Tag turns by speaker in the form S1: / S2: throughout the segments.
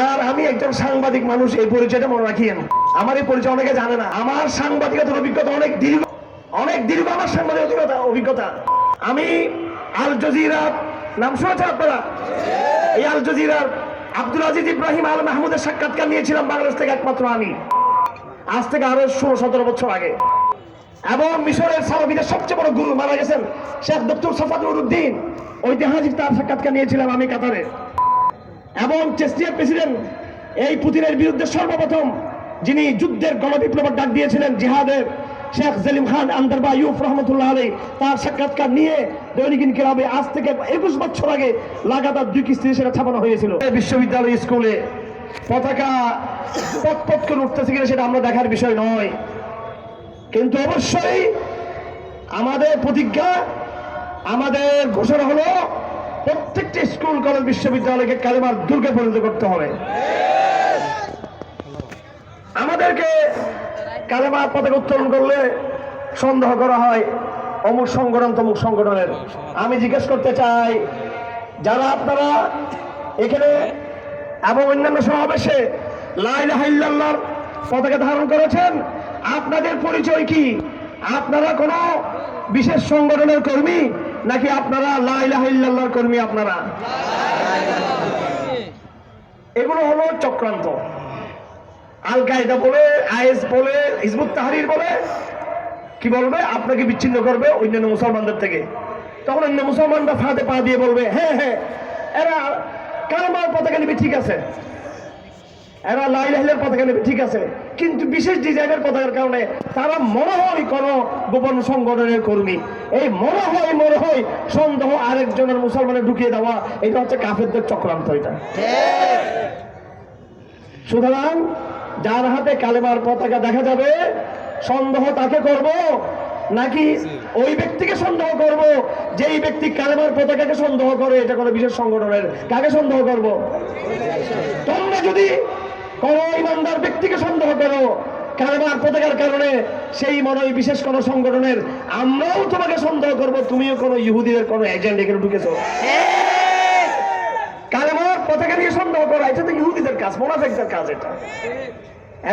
S1: আর আমি একজন সাংবাদিক মানুষ, এই পরিচয়টা মনে রাখিয়েন। আমার এই পরিচয় অনেকে জানে না। আমার সাংবাদিকতার অভিজ্ঞতা অনেক দীর্ঘ আমার সাংবাদিকতার অভিজ্ঞতা। আমি আল জাজিরা নাম শুনেছেন আপনারা? এই আল জাজিরার আব্দুল আজিজ ইব্রাহিম আল মাহমুদের সাক্ষাৎকার নিয়েছিলাম বাংলাদেশ থেকে একমাত্র আমি, আজ থেকে আরো 16-17 বছর আগে। এবং মিশরের সালাফিদের সবচেয়ে বড় গুরু মারা গেছেন শেখ ডক্টর সাফাত নুরউদ্দিন, ঐতিহাসিক তার সাক্ষাৎকার নিয়েছিলাম আমি কাতারে। এবং চেস্টিয়ার প্রেসিডেন্ট, এই পুতিনের বিরুদ্ধে সর্বপ্রথম যিনি যুদ্ধের গণবিপ্লবের ডাক দিয়েছিলেন, জিহাদের, শেখ জলিম খান আন্দারবায়ুফ রহমতুল্লাহ আলাইহি, তার সাক্ষাৎকার নিয়ে দৈনিক ইনকিলাবে আজ থেকে 21 বছর আগে লাগাতার 2 কিস্তি সেটা ছাপানো হয়েছিল। বিশ্ববিদ্যালয় স্কুলে পতাকা পথ করে উঠতেছে কিনা সেটা আমরা দেখার বিষয় নয়, কিন্তু অবশ্যই আমাদের প্রতিজ্ঞা, আমাদের ঘোষণা হলো প্রত্যেকটি স্কুল কলেজ বিশ্ববিদ্যালয়কে কালেমার দুর্গে পরিণত করতে হবে। আমাদেরকে কালেমার পতাকা উত্তোলন করলে সন্দেহ করা হয় অমুক সংগঠন তমুক সংগঠনের। আমি জিজ্ঞেস করতে চাই, যারা আপনারা এখানে এবং অন্যান্য সমাবেশে লা ইলাহা ইল্লাল্লাহর পতাকা ধারণ করেছেন, আপনাদের পরিচয় কি? আপনারা কোন বিশেষ সংগঠনের কর্মী নাকি আপনারা লা ইলাহা ইল্লাল্লাহর কর্মী? আপনারা এগুলো হলো চক্রান্ত। আল কায়দা বলে, আইএস বলে, হিজবুত তাহরির বলে, কি বলবে? আপনাকে বিচ্ছিন্ন করবে অন্যান্য মুসলমানদের থেকে। তখন অন্য মুসলমানরা ফাঁদে পা দিয়ে বলবে, হ্যাঁ হ্যাঁ এরা কালেমার পতাকা নেবে, ঠিক আছে, এরা লা ইলাহা ইল্লাল্লাহর পতাকা নেবে, ঠিক আছে, কিন্তু বিশেষ ডিজাইনের পতাকার কারণে তারা মনে হয় কোন গোপন সংগঠনের কর্মী। এই মনে হয় সন্দেহ আরেকজনের মুসলমানের ঢুকিয়ে দেওয়া, এটা হচ্ছে কাফেরদের চক্রান্ত। এটা সুতরাং যার হাতে কালেমার পতাকা দেখা যাবে, সন্দেহ তাকে করব নাকি ওই ব্যক্তিকে সন্দেহ করব যেই ব্যক্তি কালেমার পতাকাকে সন্দেহ করে এটা কোনো বিশেষ সংগঠনের? কাকে সন্দেহ করব? তোমরা যদি কোন ইমানদার ব্যক্তিকে সন্দেহ করো কালেমার পতাকার কারণে, সেই মনে হয় বিশেষ কোন সংগঠনের, আমরাও তোমাকে সন্দেহ করব তুমিও কোন ইহুদিদের কোন এজেন্ট এখানে ঢুকেছো। কালেমার পতাকা নিয়ে সন্দেহ করা এটা তো ইহুদিদের কাজ, মুনাফিকদের কাজ এটা।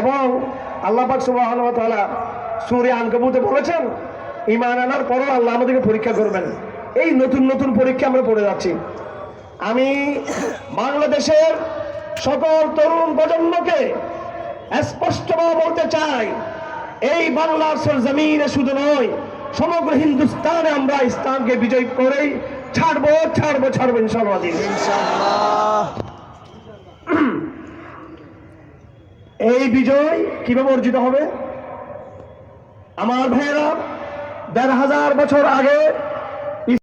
S1: এবং আল্লাহ পাক সুবহানাহু ওয়া তাআলা সূরা আনকাবুতে বলেছেন, ঈমান আনার পরও আল্লাহ আমাদেরকে পরীক্ষা করবেন। এই নতুন পরীক্ষা আমরা পড়ে যাচ্ছি। আমি বাংলাদেশের সকল তরুণ প্রজন্মকে স্পষ্টভাবে বলতে চাই, এই বাংলার সরজমিনে শুধু নয়, সমগ্র হিন্দুস্তানে আমরা ইসলামকে বিজয় করেই ছাড়বো ইনশাআল্লাহ। এই বিজয় কিভাবে অর্জিত হবে? আমার ভাইয়েরা, 1500 বছর আগে